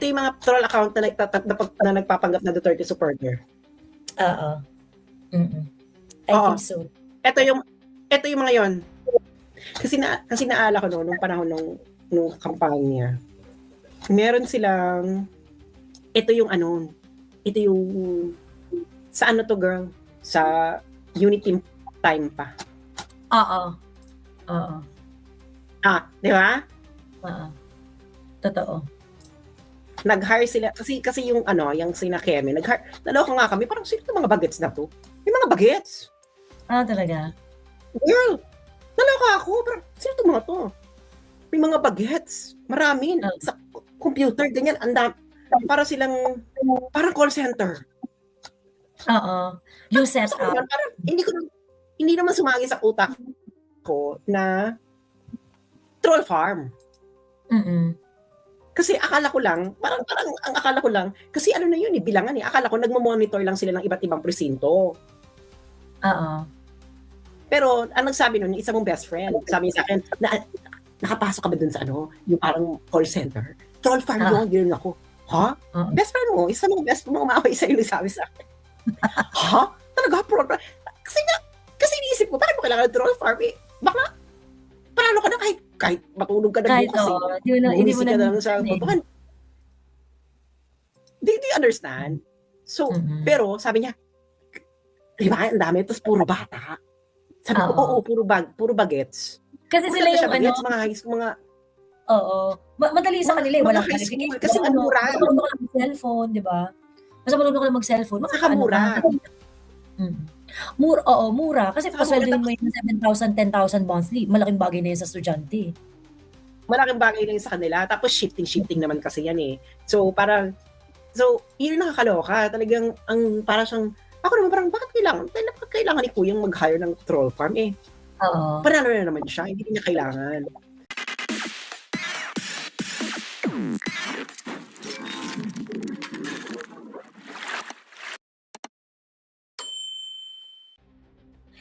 Ito yung mga troll account na nagpapanggap na Duterte supporter. Oo. I Oo. think so. Ito yung mga yon. Kasi naala ko nung panahon nung kampanya. Meron silang ito yung sa ano to girl? Sa Unity time pa. Oo. Di ba? Oo. Totoo. Nag-hire sila kasi yung sina Keme, naloko nga kami, parang sino itong mga bagets na to? May mga bagets. Talaga? Girl, naloko ako, parang sino itong mga to? May mga bagets. Marami. Sa computer, ganyan, para silang, parang call center. Oo. Yung setup. Parang, hindi naman sumagi sa utak ko na troll farm. Kasi akala ko lang, parang ang akala ko lang, kasi ano na yun bilangan akala ko nagmo-monitor lang sila ng iba't ibang presinto. Oo. Pero ang nagsabi nun, isa mong best friend, sabi niya sa akin, nakapasok ka ba dun sa yung parang call center? Troll farm yun, ganoon ako. Ha? Best friend mo, isa mong best mo umaway sa'yo, sabi sa akin. Ha? Talaga, kasi iniisip ko, parang mo kailangan ng troll farm baka, paralo ka na kahit matulog ka na bukas hindi mo na sa botohan. Do you understand? So, pero sabi niya, di ba, ang dami, tapos puro bata. Sabi ko, oo, puro bagets. Kasi sila yung bagets, mga high school, mga... Oo. Madali sa kanila mga high school, kasi mura. Mas marunong ka lang mag-cellphone, di ba? Mas marunong ka lang mag-cellphone. Saka mura. Mura. Kasi pasweldoin mo yung 7,000, 10,000 monthly. Malaking bagay na yun sa estudyante. Malaking bagay na yun sa kanila. Tapos shifting naman kasi yan eh. So, yun yung nakakaloka. Talagang, parang siyang, ako naman parang, bakit kailangan ni Kuyang mag-hire ng troll farm eh? Oo. Panalo na naman siya. Hindi niya kailangan.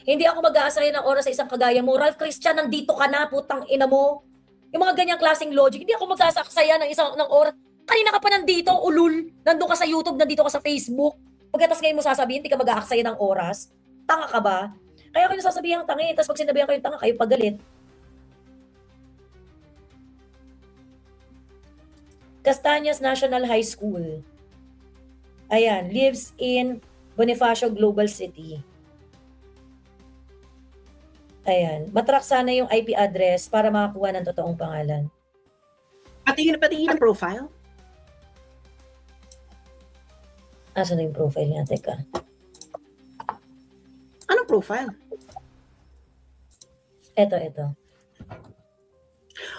Hindi ako mag-aasaya ng oras sa isang kagaya mo. Ralph Christian, nandito ka na, putang ina mo. Yung mga ganyang klaseng logic, hindi ako magsasaksaya ng oras. Kanina ka pa nandito, ulul. Nandun ka sa YouTube, nandito ka sa Facebook. Pagkatas ngayon mo sasabihin, hindi ka mag-aaksaya ng oras. Tanga ka ba? Kaya ako yung sasabihin tanga eh. Tapos pag sinabihan ko yung tanga, kayo pagalit. Castañas National High School. Ayan, lives in Bonifacio Global City. Ayan. Matrack sana yung IP address para makakuha ng totoong pangalan. Patingin ang profile? Asan na yung profile niya? Teka. Anong profile? Ito.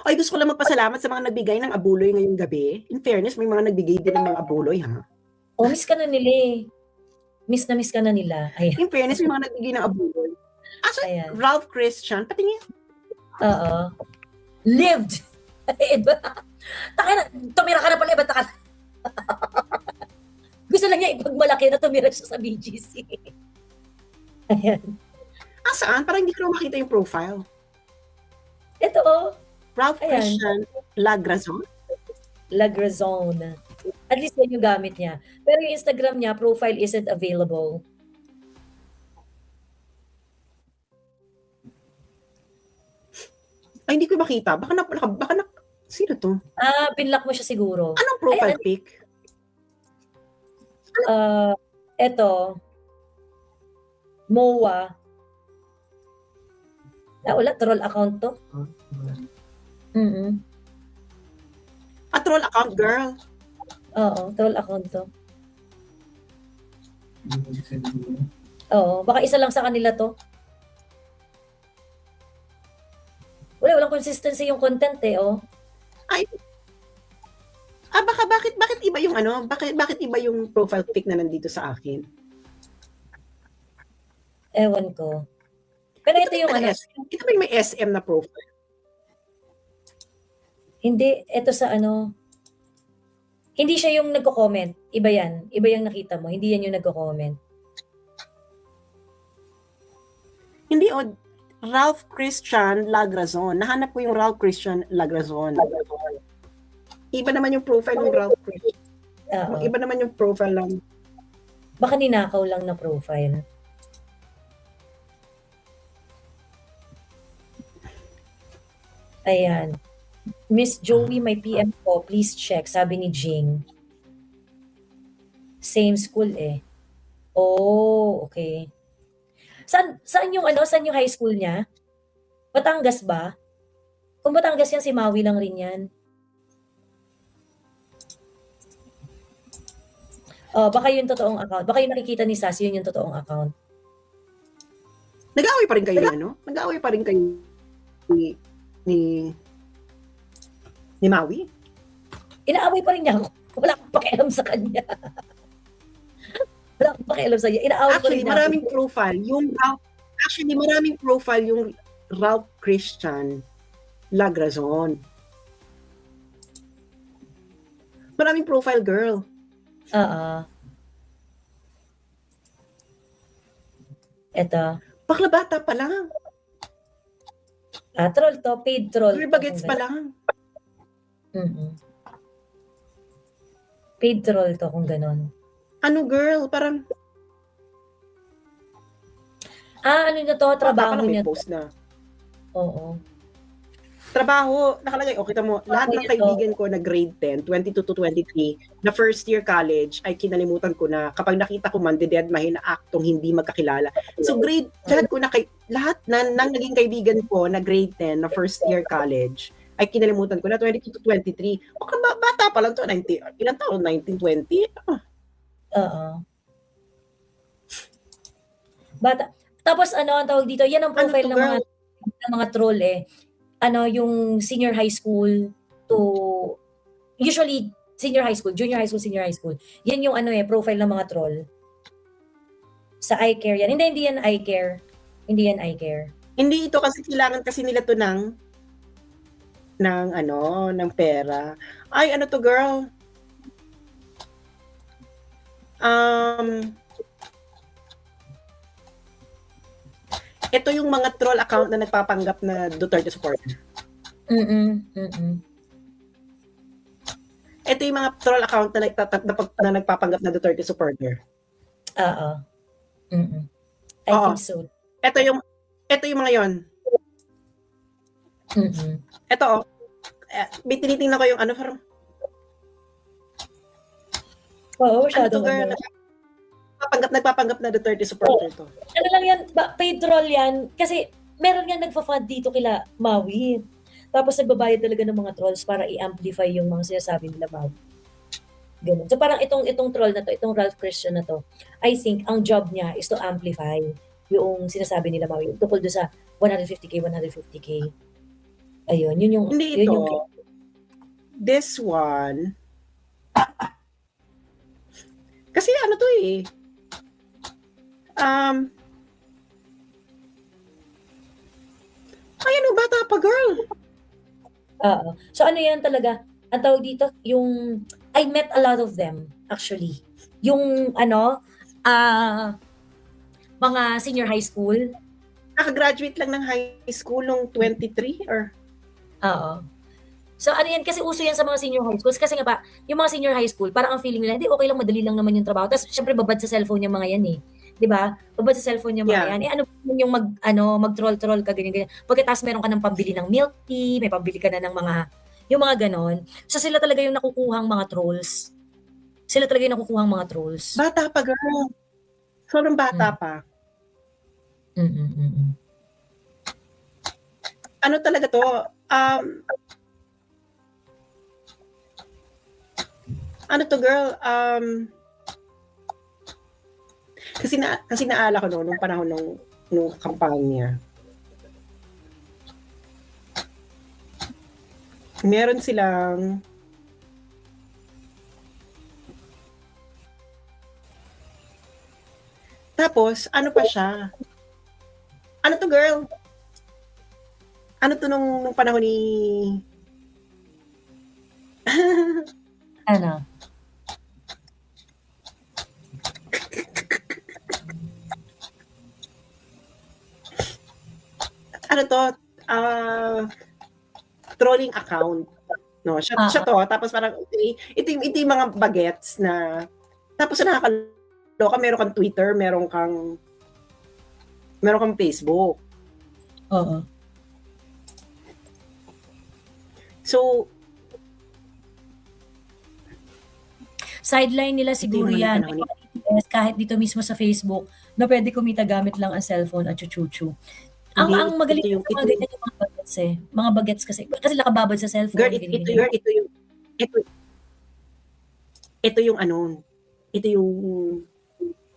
Ay, gusto ko lang magpasalamat sa mga nagbigay ng abuloy ngayong gabi. In fairness, may mga nagbigay din ng mga abuloy, ha? Miss ka na nila eh. Miss ka na nila. Ayan. In fairness, may mga nagbigay ng abuloy. Ayan. Ralph Christian, patingin. Oo. Lived! Takina, tumira ka na pala, iba ka. Gusto lang niya ipagmalaki na tumira siya sa BGC. Ayan. Saan? Parang hindi ko na makita yung profile. Ito Ralph Christian Lagrazon? Lagrazon. At least yan yung gamit niya. Pero yung Instagram niya, profile isn't available. Ay, hindi ko makita. Sino to? Pinlock mo siya siguro. Anong profile pic? Ito. MOA. Wala, troll account to. Troll account, girl. Oo, troll account to. Oo, baka isa lang sa kanila to. Walang consistency yung content eh, oh. Ay. Bakit iba yung bakit iba yung profile pic na nandito sa akin? Ewan ko. Pero ito yung Ito ba yung may SM na profile? Hindi, ito sa hindi siya yung nagko-comment. Iba yan. Iba yung nakita mo. Hindi yan yung nagko-comment. Hindi, Ralph Christian Lagrazon. Nahanap ko yung Ralph Christian Lagrazon. Iba naman yung profile ng Ralph Christian. Oo. Iba naman yung profile ng... Baka ninakaw lang na profile. Ayan. Miss Joey, may PM po. Please check. Sabi ni Jing. Same school eh. Oh, okay. Saan yung saan yung high school niya? Batangas ba? Kung Batangas yan, si Maui lang rin yan. Oh, baka yung totoong account. Baka yung nakikita ni Sassy, yun yung totoong account. Nag-aaway pa rin kayo ano? Nag-aaway pa rin kayo ni Maui? Inaaway pa rin niya ako. Wala akong pakialam sa kanya. Wala akong pakialam sa kanya. Inaaway pa rin Actually, niya maraming ako. profile. Maraming profile yung Ralph Christian Lagrazon. Maraming profile, girl. Eto. Bakla bata pa lang. Troll to. Paid troll. Girl bagets pa lang. Paid troll to kung ganon. Ano girl? Parang... ano na to? Trabaho may niya. post na. Oo. Trabaho, nakalagay, kita mo, lahat ng kaibigan ko na grade 10, 22 to 23, na first year college, ay kinalimutan ko na kapag nakita ko man, dead mahina aktong hindi magkakilala. So lahat ng naging kaibigan ko na grade 10, na first year college, ay kinalimutan ko na 22 to 23. Bata pa lang to, ilang taon? 19, 20? Oo. Bata. Tapos ang tawag dito, yan ang profile ng mga troll eh. Yung senior high school to usually senior high school, junior high school, senior high school. Yan yung profile ng mga troll. Sa iCare yan. Hindi yan iCare. Hindi yan iCare. Hindi ito kasi kailangan kasi nila to ng pera. Ay, ano to girl? Ito yung mga troll account na nagpapanggap na Duterte supporter. Ito yung mga troll account na nagpapanggap na Duterte supporter. Oo. I think so. Ito yung mga yon. Ito tinitingnan ko yung parang... Oo, masyado. Nagpapanggap na Duterte supporter to. Ano lang yan, paid troll yan. Kasi meron nga nagfa-fund dito kila Maui. Tapos nagbabayad talaga ng mga trolls para i-amplify yung mga sinasabi nila Maui. Ganun. So parang itong troll na to, itong Ralph Christian na to, I think ang job niya is to amplify yung sinasabi nila Maui. Tukol doon sa 150k. Ayun, yun yung... Hindi yun ito. yung, this one, kasi to eh. Bata pa girl. So yan talaga, ang tawag dito, yung, I met a lot of them, actually. Yung, mga senior high school. Nakagraduate lang ng high school nung 23 or? Oo. So yan, kasi uso yan sa mga senior high schools. Kasi nga pa, yung mga senior high school, parang ang feeling nila, hindi, okay lang, madali lang naman yung trabaho. Tapos, syempre, babad sa cellphone yung mga yan eh. Di ba? Babad sa cellphone yung mga yan. Yung mag-troll-troll ka, ganyan-ganyan. Pagkatapos meron ka ng pambili ng milk tea, may pambili ka na ng mga, yung mga ganon. So, sila talaga yung nakukuhang mga trolls. Sila talaga yung nakukuhang mga trolls. Bata pa, girl. Sobrang bata pa. Ano talaga to? Ano to, girl? Kasi naala ko nung panahon nung kampanya. Meron silang tapos, ano pa siya? Ano to, girl? Ano to nung panahon ni... Ano? Ano to? Trolling account. No, siya Oo. to, tapos parang, okay, ito yung mga bagets na, tapos na nakakaloka, meron kang Twitter, meron kang Facebook. Oo. So, Sideline nila ito yung siguro mga yan. panahon May mga BTS kahit dito mismo sa Facebook na pwede kumita gamit lang ang cellphone at chuchuchu. Ang hindi, magaling sa ito mga yung, ganyan yung mga bagets eh. Mga bagets kasi nakababad sa girl, cellphone, ito ganyan. yung, ito, ito yung ano, ito yung,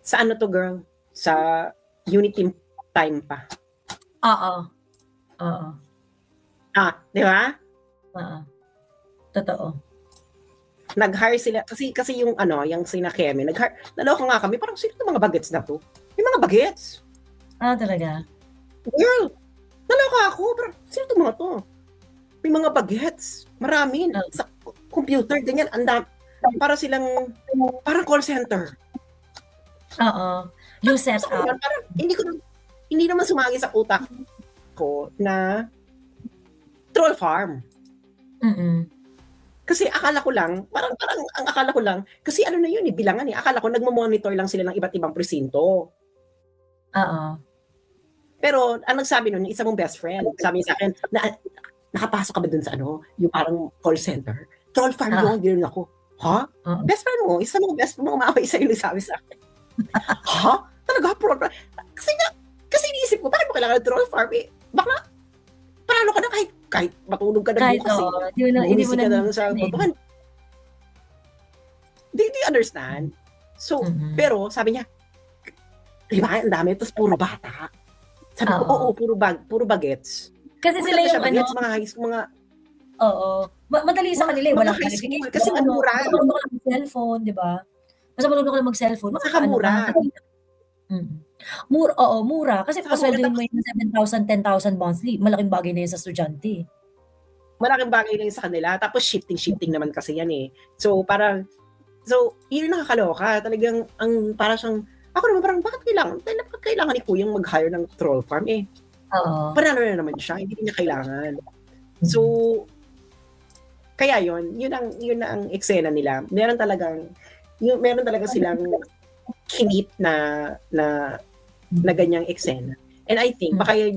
sa ano to girl? Sa Unity time pa. Oo. Oo. Di ba? Oo. Totoo. Nag-hire sila, kasi yung ano, yung sina Kemi, naloka nga kami, parang sino itong mga bagets na to? May mga bagets. Talaga? Girl, naloka ako, parang sino itong mga to? May mga bagets. Marami. Sa computer, ganyan, para silang, parang call center. Oo. Yung setup. Parang, hindi naman sumagi sa utak ko na troll farm. Kasi akala ko lang, parang ang akala ko lang, kasi ano na yun bilangan akala ko nagmo-monitor lang sila ng iba't ibang presinto. Oo. Pero ang nagsabi nun, isa mong best friend, sabi niya sa akin, nakapasok ka ba dun sa ano, yung parang call center? Troll farm yun, ganoon ako. Ha? Best friend mo, isa mong best mga maaway sa'yo sabi sa akin. Ha? Talaga, troll farm? Kasi iniisip ko, bakit mo kailangan ng troll farm? Bakla, paralo ka na kahit matulog ka na bukas hindi mo ka na sa botohan. Do you understand? So, pero sabi niya, diba, ang dami, tapos puro bata. Sabi ko, oo, puro bagets. Kasi sila yung bagets, mga high school, mga... Oo. Madali sa kanila eh. Walang high school, qualification. kasi mura. Basta marunong ka lang mag-cellphone, di ba? Basta marunong ka lang mag-cellphone. Saka mura. Mura. Kasi pasweldohin mo yung 7,000, 10,000 monthly. Malaking bagay na yun sa estudyante. Malaking bagay na yun sa kanila. Tapos shifting naman kasi yan eh. So, yun yung nakakaloka. Talagang, parang siyang, ako naman parang, bakit kailangan ni Kuyang mag-hire ng troll farm eh? Oo. Panalo na naman siya, hindi niya kailangan. So, kaya yun ang eksena nila. Meron talaga silang kinip na ganyang eksena. And I think, baka yan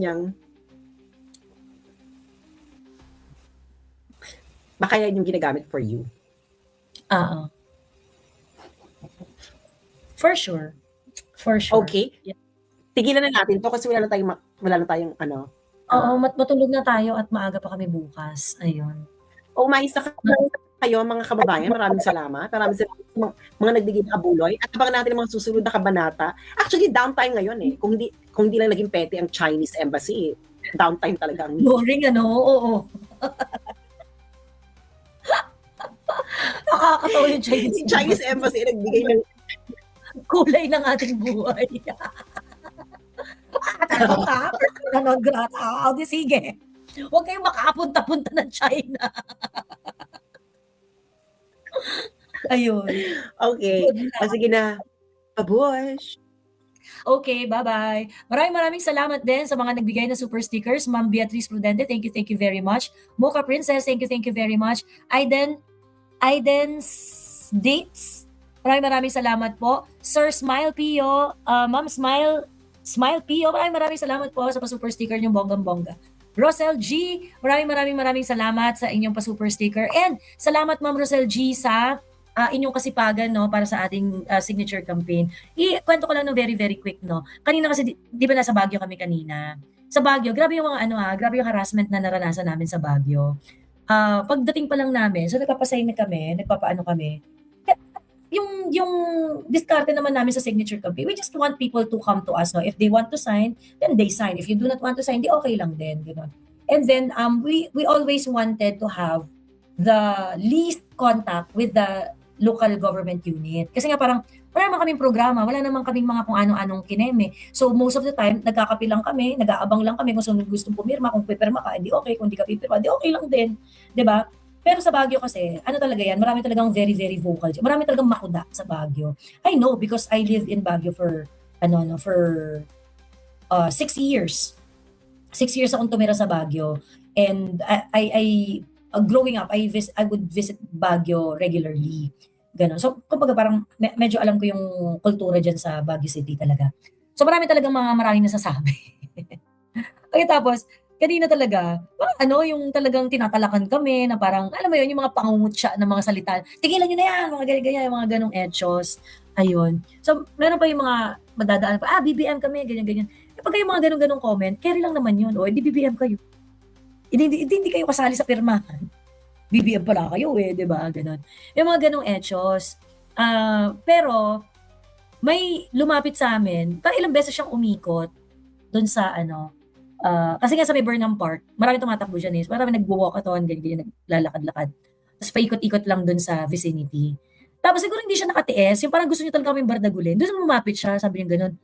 yung ginagamit for you. Oo. For sure. Okay. Tigilan na natin to kasi wala na tayong ano. Oo, matulog na tayo at maaga pa kami bukas. Ayun. Mais na kayo mga kababayan. Maraming salamat. Maraming salamat sa mga nagbigay ng abuloy. At abangan natin ang mga susunod na kabanata. Actually, downtime ngayon eh. Kung hindi lang naging pete ang Chinese Embassy, downtime talaga ang boring ano? Oo. Nakakatawa yung Chinese Embassy nagbigay ng kulay ng ating buhay. Ganon, grata. Sige. Huwag kayong makapunta-punta ng China. Ayun. Okay. Sige na. Pabush. Okay, bye-bye. Maraming salamat din sa mga nagbigay na super stickers. Ma'am Beatrice Prudente, thank you very much. Mocha Princess, thank you very much. Aiden's Dates, maraming salamat po. Sir Smile Pio, Ma'am Smile Pio, maraming salamat po sa pa-super sticker niyong bonggang-bongga. Rosel G, maraming salamat sa inyong pa-super sticker. And salamat Ma'am Rosel G sa inyong kasipagan no para sa ating signature campaign. Ikwento ko lang no very quick no. Kanina kasi di ba nasa Baguio kami kanina. Sa Baguio, grabe yung mga grabe yung harassment na naranasan namin sa Baguio. Pagdating pa lang namin, so nagpapasign kami, nagpapaano kami. Yung diskarte naman namin sa signature campaign, we just want people to come to us. No? If they want to sign, then they sign. If you do not want to sign, di okay lang din. Gano'n. And then, we always wanted to have the least contact with the local government unit. Kasi nga parang, wala naman kaming programa, wala naman kaming mga kung ano-anong kineme. So, most of the time, nagkakapi lang kami, nag-aabang lang kami kung sino gustong pumirma, kung pipirma ka, di okay, kung di ka pipirma, di okay lang din. 'Di ba? Pero sa Baguio kasi, ano talaga yan, marami talagang very vocal. Marami talagang makuda sa Baguio. I know because I lived in Baguio for 6 years. 6 years akong tumira sa Baguio. And I growing up, I would visit Baguio regularly. Gano'n. So, kumbaga parang medyo alam ko yung kultura diyan sa Baguio City talaga. So, marami talagang mga maraming nasasabi. Pagkatapos, kanina talaga, parang ano, yung talagang tinatalakan kami na parang, alam mo yun, yung mga pangungutya ng mga salita. Tigilan nyo na yan, mga ganyan-ganyan, yung mga ganong etchos. Ayun. So, meron pa yung mga madadaan pa, BBM kami, ganyan-ganyan. Eh, pag yung mga ganong-ganong comment, carry lang naman yun. O, edi BBM kayo. Hindi kayo kasali sa pirmahan. BBM pala kayo eh, di ba? Ganon. Yung mga ganong etchos. Pero, may lumapit sa amin, parang ilang beses siyang umikot doon sa ano, kasi nga sa may Burnham Park, marami tumatakbo dyan eh. Marami nagwo-walkathon, ganyan, naglalakad-lakad. Tapos paikot-ikot lang doon sa vicinity. Tapos siguro hindi siya nakatiis, yung parang gusto niya talaga kaming bardagulin. Doon lumapit siya, sabi niya ganun,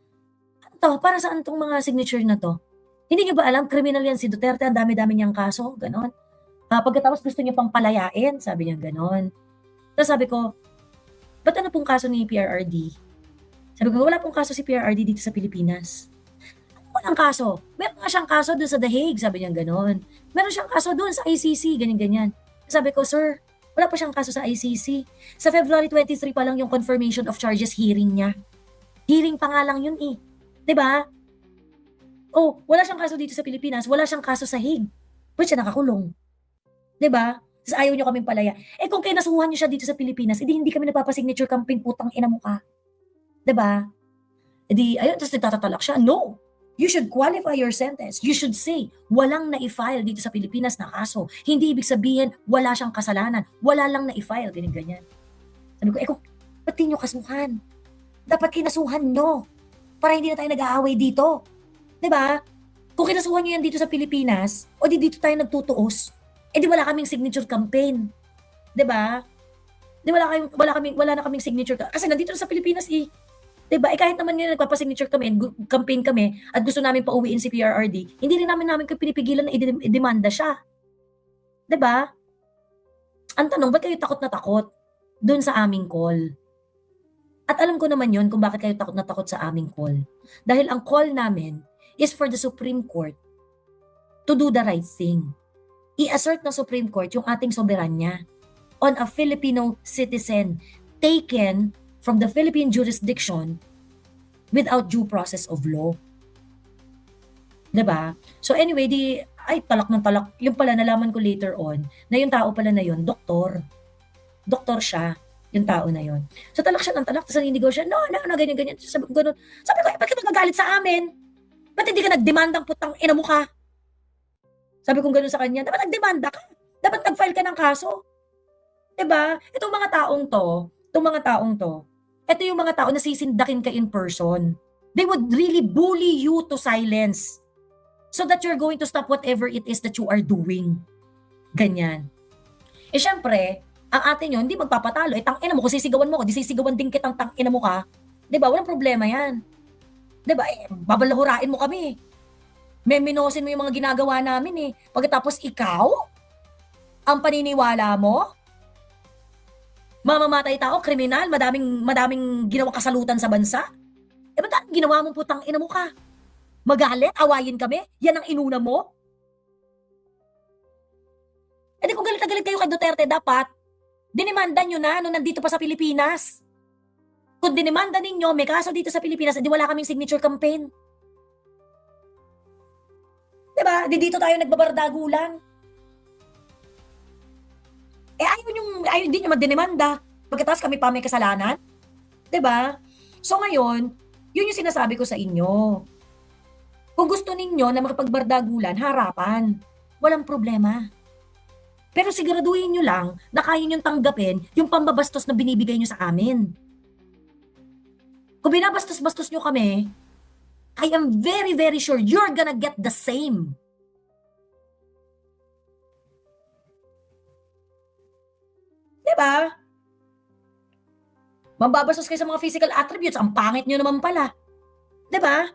ano to, para saan tong mga signature na to? Hindi niyo ba alam, criminal yan si Duterte, ang dami-dami niyang kaso, ganon. Pagkatapos gusto niya pang palayain, sabi niya ganon. Tapos sabi ko, ba't ano pong kaso ni PRRD? Sabi ko, wala pong kaso si PRRD dito sa Pilipinas. Walang kaso. Meron nga siyang kaso doon sa The Hague, sabi niya ganon. Meron siyang kaso doon sa ICC, ganyan-ganyan. Sabi ko, sir, wala pa siyang kaso sa ICC. Sa February 23 pa lang yung confirmation of charges hearing niya. Hearing pa nga lang yun eh. 'Di ba? Oh, wala siyang kaso dito sa Pilipinas, wala siyang kaso sa Hague. Pwede siya nakakulong. 'Di ba? Tapos ayaw niyo kaming palaya. Eh kung kinasuhan niyo siya dito sa Pilipinas, edi hindi kami nagpapasignature campaign, putang ina mo ka. 'Di ba? Edi ayun, tapos nagtatatalak siya. No! You should qualify your sentence. You should say, walang na-i-file dito sa Pilipinas na kaso. Hindi ibig sabihin, wala siyang kasalanan. Wala lang na-i-file, ganyan-ganyan. Sabi ko, kung ba't di nyo kasuhan? Dapat kinasuhan nyo. Para hindi na tayo nag-aaway dito. 'Di ba? Kung kinasuhan nyo yan dito sa Pilipinas, o di dito tayo nagtutuos, eh di wala kaming signature campaign. 'Di ba? Di wala na kaming signature kasi nandito sa Pilipinas eh. 'Di ba? Eh kahit naman yun nagpapa-signature kami, campaign kami at gusto namin pauwiin si PRRD, hindi rin namin pinipigilan na i-demanda siya. 'Di ba? Ang tanong, ba't kayo takot na takot doon sa aming call? At alam ko naman yun kung bakit kayo takot na takot sa aming call. Dahil ang call namin is for the Supreme Court to do the right thing. I-assert ng Supreme Court yung ating soberanya on a Filipino citizen taken from the Philippine jurisdiction without due process of law. 'Di ba? So anyway, talak ng talak. Yung pala nalaman ko later on na yung tao pala na yun, doktor. Doktor siya, yung tao na yun. So talak siya ng talak, tapos naninigaw siya, no, ganyan. Sabi ko, ganun. Sabi ko, ba't ka magagalit sa amin? Ba't hindi ka nagdemandang putang ina mo ka? Sabi ko gano'n sa kanya, dapat nagdemanda ka. Dapat nag-file ka ng kaso. 'Di ba? Itong mga taong to, ito yung mga tao na sisindakin ka in person. They would really bully you to silence so that you're going to stop whatever it is that you are doing. Ganyan. Eh syempre, ang atin yun, hindi magpapatalo. Eh tangina mo, kung sisigawan mo ko, di sisigawan din kitang tangina mo ka. 'Di ba? Walang problema yan. 'Di ba? Eh, babalahurain mo kami. Meminosin mo yung mga ginagawa namin eh. Pagkatapos ikaw, ang paniniwala mo, mamamatay tao, kriminal, madaming ginawang kasalutan sa bansa. Eh ba't ang ginawa mo putang ina mo ka? Magalit, awayin kami? Yan ang inuna mo? Eh di kung galit na galit kayo kay Duterte, dapat dinimanda nyo na nung nandito pa sa Pilipinas. Kung dinimanda ninyo, may kaso dito sa Pilipinas, di wala kaming signature campaign. Diba? Di dito tayo nagbabardagulan. Eh ayaw din nyo magdinimanda. Pagkatapos kami pa may kasalanan. 'Di ba? So ngayon, yun yung sinasabi ko sa inyo. Kung gusto ninyo na makipagbardagulan, harapan. Walang problema. Pero siguraduhin nyo lang na kaya nyo tanggapin yung pambabastos na binibigay nyo sa amin. Kung binabastos-bastos nyo kami, I am very, very sure you're gonna get the same. Diba? Mambabastos kayo sa mga physical attributes. Ang pangit nyo naman pala. Diba?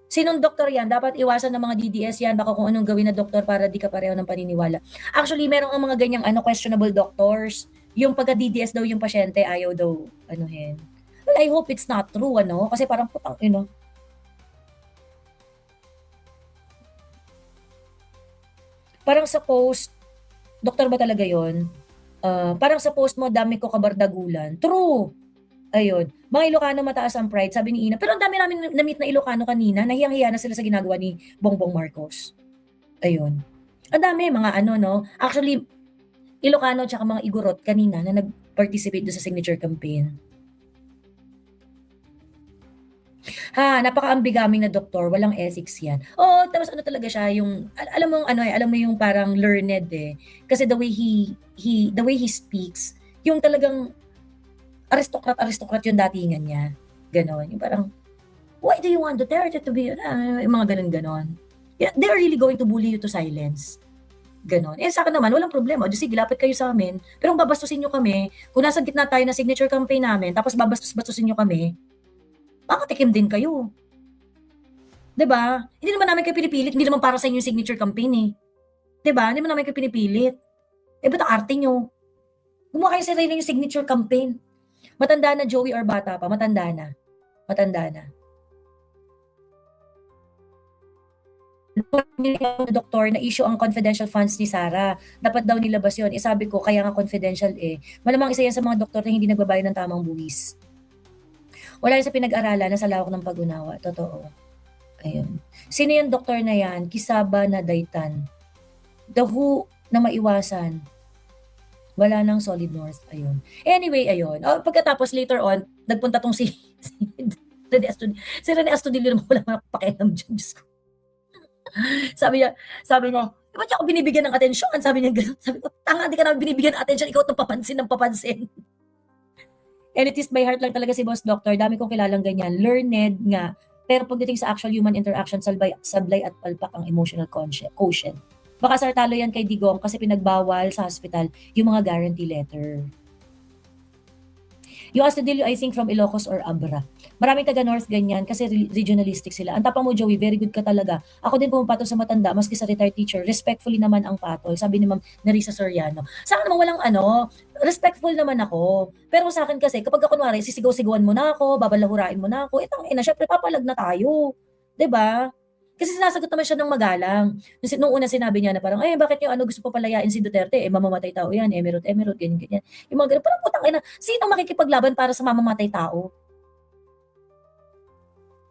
Sinong doktor yan? Dapat iwasan ng mga DDS yan. Baka kung anong gawin na doktor para di ka pareho ng paniniwala. Actually, merong ang mga ganyang questionable doctors. Yung pagka-DDS daw yung pasyente, ayaw daw anuhin. Well, I hope it's not true, Kasi parang putang, Parang sa post, doktor ba talaga yon? Parang sa post mo, dami ko kabardagulan. True. Ayun. Mga Ilocano mataas ang pride, sabi ni Ina. Pero ang dami namin na-meet na Ilocano kanina, nahiyang-hiya na sila sa ginagawa ni Bongbong Marcos. Ayun. Ang dami, mga ano, no? Actually, Ilocano tsaka mga Igorot kanina na nag-participate doon sa signature campaign. Napaka-ambigaming na doktor, walang ethics yan. Oo, tapos ano talaga siya, yung, alam mo ano alam mo yung parang learned eh. Kasi the way he speaks, yung talagang aristocrat yung datingan niya. Ganon. Yung parang, why do you want Duterte to be, yung mga ganon-ganon. Yeah, they're really going to bully you to silence. Ganon. Eh sa akin naman, walang problema. O sige, lapit kayo sa amin. Pero kung babastusin nyo kami, kung nasa gitna tayo na signature campaign namin, tapos babastos-bastusin nyo kami, makatikim din kayo. 'Di ba? Hindi naman namin kayo pinipilit, hindi naman para sa inyo yung signature campaign eh. 'Di ba? Hindi naman namin kayo pinipilit. Eh ba't ang arte nyo? Gumawa kayo sa sarili yung signature campaign. Matanda na Joey or bata pa, matanda na. Matanda na. Doktor na issue ang confidential funds ni Sarah. Dapat daw nilabas yun. Sabi ko, kaya nga confidential eh. Malamang isa yan sa mga doktor na hindi nagbabayad ng tamang buwis. Wala yun sa pinag-aralan na sa lawak ng pag-unawa. Totoo. Ayun. Sino yung doktor na yan? Kisaba na Daytan. The who na maiwasan. Wala nang solid north. Ayun. Anyway, ayun. Pagkatapos later on, nagpunta tong si Rene Astudillo. Si Rene Astudillo naman wala mga pakialam dyan. Diyos ko. sabi niya, ba't niya ako binibigyan ng atensyon? Sabi niya gano'n. Sabi ko, tanga, di ka namin binibigyan ng atensyon. Ikaw itong papansin ng papansin. And it is by heart lang talaga si Boss Doctor. Dami kong kilalang ganyan. Learned nga. Pero pagdating sa actual human interaction, sablay at palpak ang emotional quotient. Baka sartalo yan kay Digong kasi pinagbawal sa hospital yung mga guarantee letter. Yung Astudillo, I think from Ilocos or Abra. Maraming taga-North ganyan kasi regionalistic sila. Ang tapang mo, Joey, very good ka talaga. Ako din pumapatol sa matanda, maski sa retired teacher. Respectfully naman ang patol. Sabi ni Ma'am Narisa Soriano. Sa akin naman walang respectful naman ako. Pero sa akin kasi, kapag ako kunwari, sisigaw-sigawan mo na ako, babalahurain mo na ako, itang syempre papalag na tayo. 'Di ba? Kasi sinasagot naman siya ng magalang. Nung una sinabi niya na parang, bakit niyo gusto pa palayain si Duterte? Mamamatay tao yan, emerald, ganyan. Yung mga ganun, parang putang ina, sino makikipaglaban para sa mamamatay tao?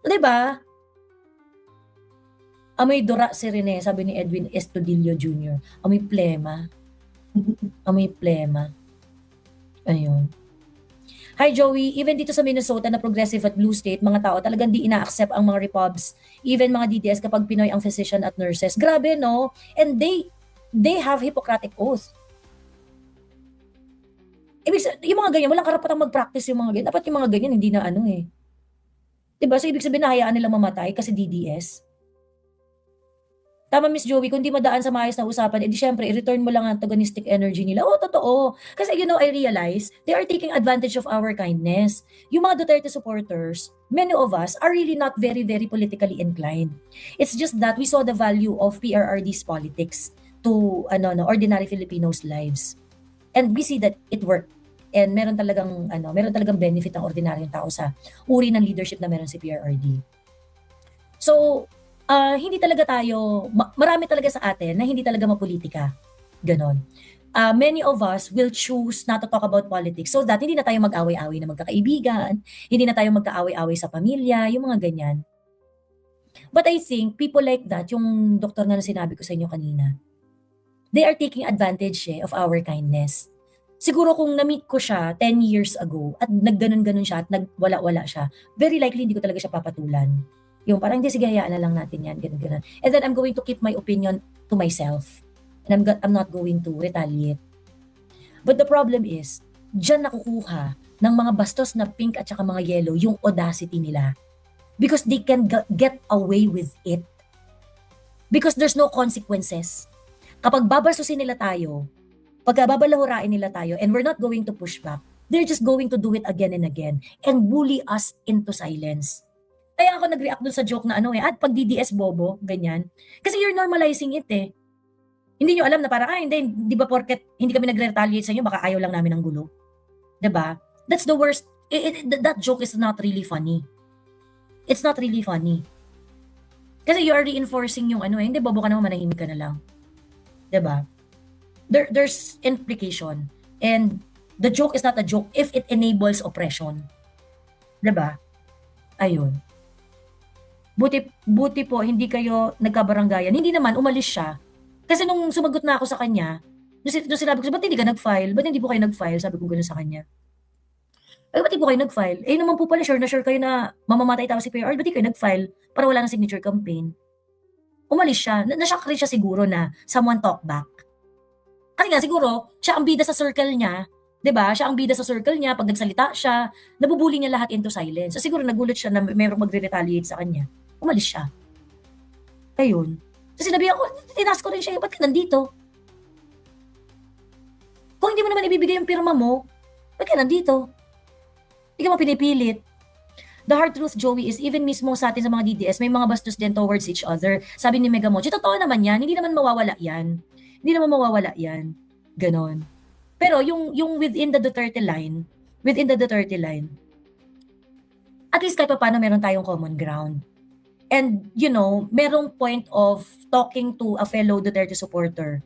'Di ba? Amoy dura si Rene, sabi ni Edwin Estudillo Jr. Amoy plema. Amoy plema. Ayun. Hi Joey, even dito sa Minnesota na progressive at blue state, mga tao talagang di ina-accept ang mga repobs, even mga DDS kapag Pinoy ang physician at nurses. Grabe no? And they have Hippocratic oath. Yung mga ganyan, walang karapatang mag-practice yung mga ganyan. Dapat yung mga ganyan, hindi na eh. Diba? So, ibig sabihin, nahayaan nila mamatay kasi DDS. Tama, Miss Joey, kung di madaan sa maayos na usapan, edi syempre, i-return mo lang ang antagonistic energy nila. Totoo. Kasi I realize, they are taking advantage of our kindness. Yung mga Duterte supporters, many of us are really not very, very politically inclined. It's just that we saw the value of PRRD's politics to ordinary Filipinos' lives. And we see that it worked. And meron talagang benefit ang ordinaryong tao sa uri ng leadership na meron si PRRD. So, hindi talaga marami talaga sa atin na hindi talaga mapolitika. Ganon. Many of us will choose not to talk about politics so that hindi na tayo mag-away-away na magkakaibigan, hindi na tayo magkaaway-away sa pamilya, yung mga ganyan. But I think people like that, yung doktor na sinabi ko sa inyo kanina, they are taking advantage of our kindness. Siguro kung na-meet ko siya 10 years ago at nagganon-ganon siya at nagwala-wala siya, very likely hindi ko talaga siya papatulan. Yung parang, hindi, sige, hayaan na lang natin yan, ganun. And then I'm going to keep my opinion to myself. And I'm not going to retaliate. But the problem is, dyan nakukuha ng mga bastos na pink at saka mga yellow yung audacity nila. Because they can get away with it. Because there's no consequences. Kapag babastusin nila tayo, pagka babalahurain nila tayo, and we're not going to push back, they're just going to do it again and again and bully us into silence. Kaya ako nag-react dun sa joke na at pag DDS bobo, ganyan. Kasi you're normalizing it eh. Hindi nyo alam na parang, hindi, di ba porket hindi kami nagre-retaliate sa inyo, baka ayaw lang namin ng gulo. Diba? That's the worst. That joke is not really funny. It's not really funny. Kasi you are reinforcing yung hindi, bobo ka naman, manahimik ka na lang. 'Diba? There's implication. And the joke is not a joke if it enables oppression. 'Diba? Ayun. Buti po hindi kayo nagkabaranggayan. Hindi naman, umalis siya. Kasi nung sumagot na ako sa kanya, nung sinabi ko, ba't hindi ka nag-file? Ba't hindi po kayo nag-file? Sabi ko gano'n sa kanya. Ay, ba't di po kayo nag-file? Eh, naman po pala, sure kayo na mamamatay tao si PRR. Ba't di kayo nag-file para wala ng signature campaign? Umalis siya. Nashock rin siya siguro na someone talk back. Kasi nga siguro, siya ang bida sa circle niya. 'Di ba? Siya ang bida sa circle niya. Pag nagsalita siya, nabubuli niya lahat into silence. So siguro nagulat siya na mayroong magre-retaliate sa kanya. Umalis siya. Ayun. So sinabihan ko, tinask ko rin siya, ba't ka nandito? Kung hindi mo naman ibibigay yung pirma mo, ba't ka nandito? Hindi ka mo pinipilit. The hard truth, Joey, is even mismo sa atin sa mga DDS, may mga bastos din towards each other. Sabi ni Megamochi, totoo naman yan, hindi naman mawawala yan. Hindi naman mawawala yan. Ganon. Pero yung within the Duterte line, at least kahit pa paano meron tayong common ground. And, merong point of talking to a fellow Duterte supporter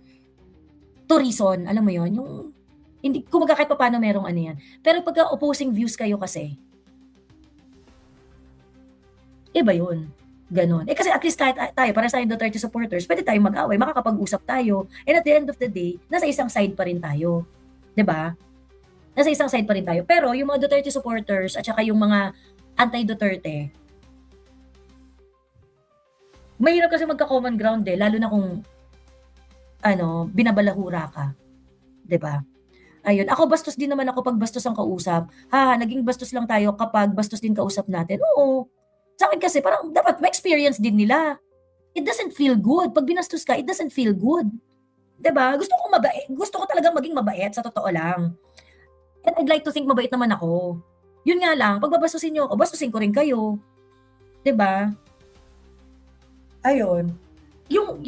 to reason, alam mo yon, hindi, kumaga kahit pa paano merong ano yan. Pero pagka opposing views kayo kasi, iba yun. Ganon. Kasi at least kahit tayo, para sa Duterte supporters, pwede tayong mag-away, makakapag-usap tayo, and at the end of the day, nasa isang side pa rin tayo. 'Di ba? Nasa isang side pa rin tayo. Pero yung mga Duterte supporters at saka yung mga anti-Duterte, mahirap kasi magka-common ground lalo na kung binabalahura ka. 'Di ba? Ayun, ako bastos din naman ako pag bastos ang kausap. Naging bastos lang tayo kapag bastos din kausap natin. Oo. Sa akin kasi parang dapat ma-experience din nila. It doesn't feel good. Pag binastos ka, it doesn't feel good. 'Di ba? Gusto ko talagang maging mabait sa totoo lang. And I'd like to think mabait naman ako. Yun nga lang, pag babastusin niyo ako, bastusin ko rin kayo. 'Di ba? Ayun. Yung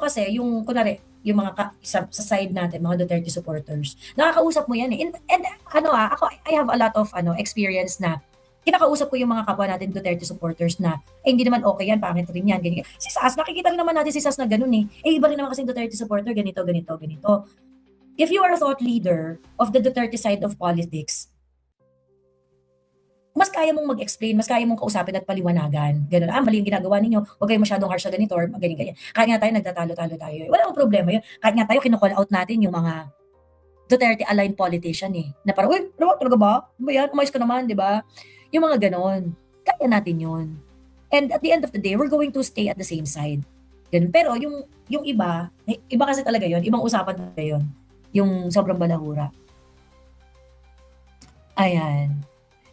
kasi, yung kunwari, yung mga sa side natin, mga Duterte supporters, nakakausap mo yan eh. And ako, I have a lot of experience na kinakausap ko yung mga kapwa natin Duterte supporters na, hindi naman okay yan, pangit rin yan, ganyan. Si Sas, nakikita rin naman natin si Sas na ganun eh. Iba rin naman kasi Duterte supporter, ganito. If you are a thought leader of the Duterte side of politics, mas kaya mong mag-explain, mas kaya mong kausapin at paliwanagan. Ganun, mali yung ginagawa ninyo, huwag kayo masyadong harsh sa ganito, or ganyan. Kahit nga tayo, nagtatalo-talo tayo. Wala mong problema yun. Kahit nga tayo, kinocall out natin yung mga Duterte-aligned politician eh. Na parang, uy, talaga ba? Ano ba yan? Umayos ka naman, di ba? Yung mga ganon. Kaya natin yun. And at the end of the day, we're going to stay at the same side. Ganun. Pero yung iba kasi talaga yun, ibang usapan talaga yun. Yung sobrang balahura. Ayan.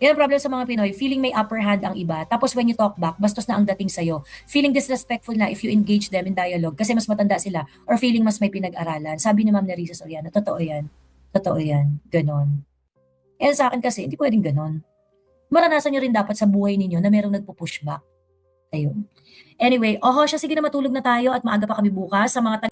Yan ang problem sa mga Pinoy, feeling may upper hand ang iba, tapos when you talk back, bastos na ang dating sa'yo. Feeling disrespectful na if you engage them in dialogue kasi mas matanda sila, or feeling mas may pinag-aralan. Sabi ni Ma'am Nerissa Soriano, totoo yan. Ganon. And sa akin kasi, hindi pwedeng ganon. Maranasan nyo rin dapat sa buhay ninyo na merong nagpo-pushback. Ayun. Anyway, sige na, matulog na tayo at maaga pa kami bukas. Sa mga